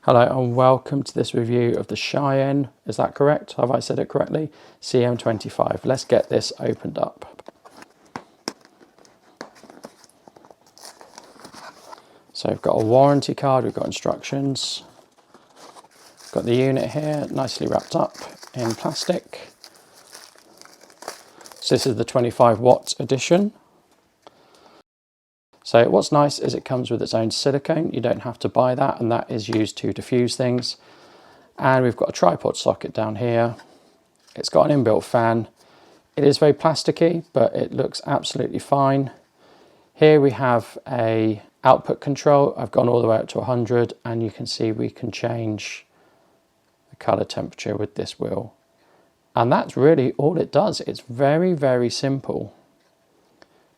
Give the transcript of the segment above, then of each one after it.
Hello and welcome to this review of the Cheyenne, is that correct? Have I said it correctly? CM25. Let's get this opened up. So we've got a warranty card, we've got instructions. Got the unit here, nicely wrapped up in plastic. So this is the 25 watt edition. So what's nice is it comes with its own silicone. You don't have to buy that, and that is used to diffuse things. And we've got a tripod socket down here. It's got an inbuilt fan. It is very plasticky, but it looks absolutely fine. Here we have a output control. I've gone all the way up to 100, and you can see we can change the color temperature with this wheel. And that's really all it does. It's very, very simple.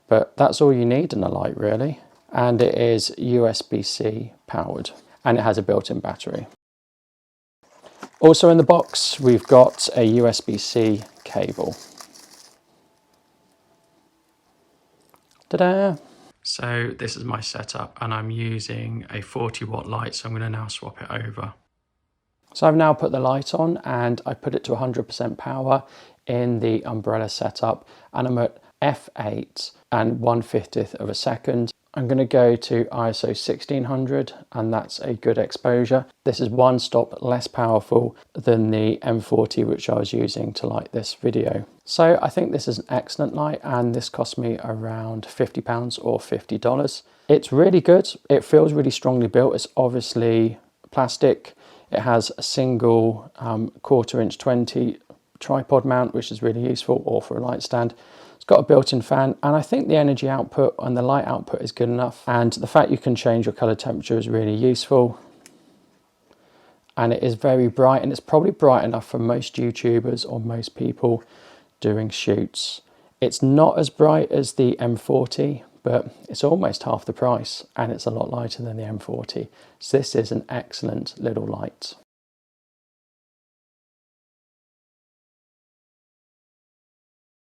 But that's all you need in a light, really. And it is USB-C powered, and it has a built-in battery. Also in the box, we've got a USB-C cable. Ta-da! So this is my setup, and I'm using a 40 watt light, so I'm going to now swap it over. So I've now put the light on, and I put it to 100% power in the umbrella setup, and I'm at f8 and 1/50th of a second. I'm going to go to ISO 1600, and that's a good exposure. This is one stop less powerful than the M40 which I was using to light this video. So I think this is an excellent light, and this cost me around £50 or $50. It's really good. It feels really strongly built. It's obviously plastic. It has a single 1/4 inch 20 tripod mount, which is really useful, or for a light stand. It's got a built-in fan, and I think the energy output and the light output is good enough, and the fact you can change your color temperature is really useful. And it is very bright, and it's probably bright enough for most YouTubers or most people doing shoots. It's not as bright as the M40, but it's almost half the price, and it's a lot lighter than the M40. So this is an excellent little light.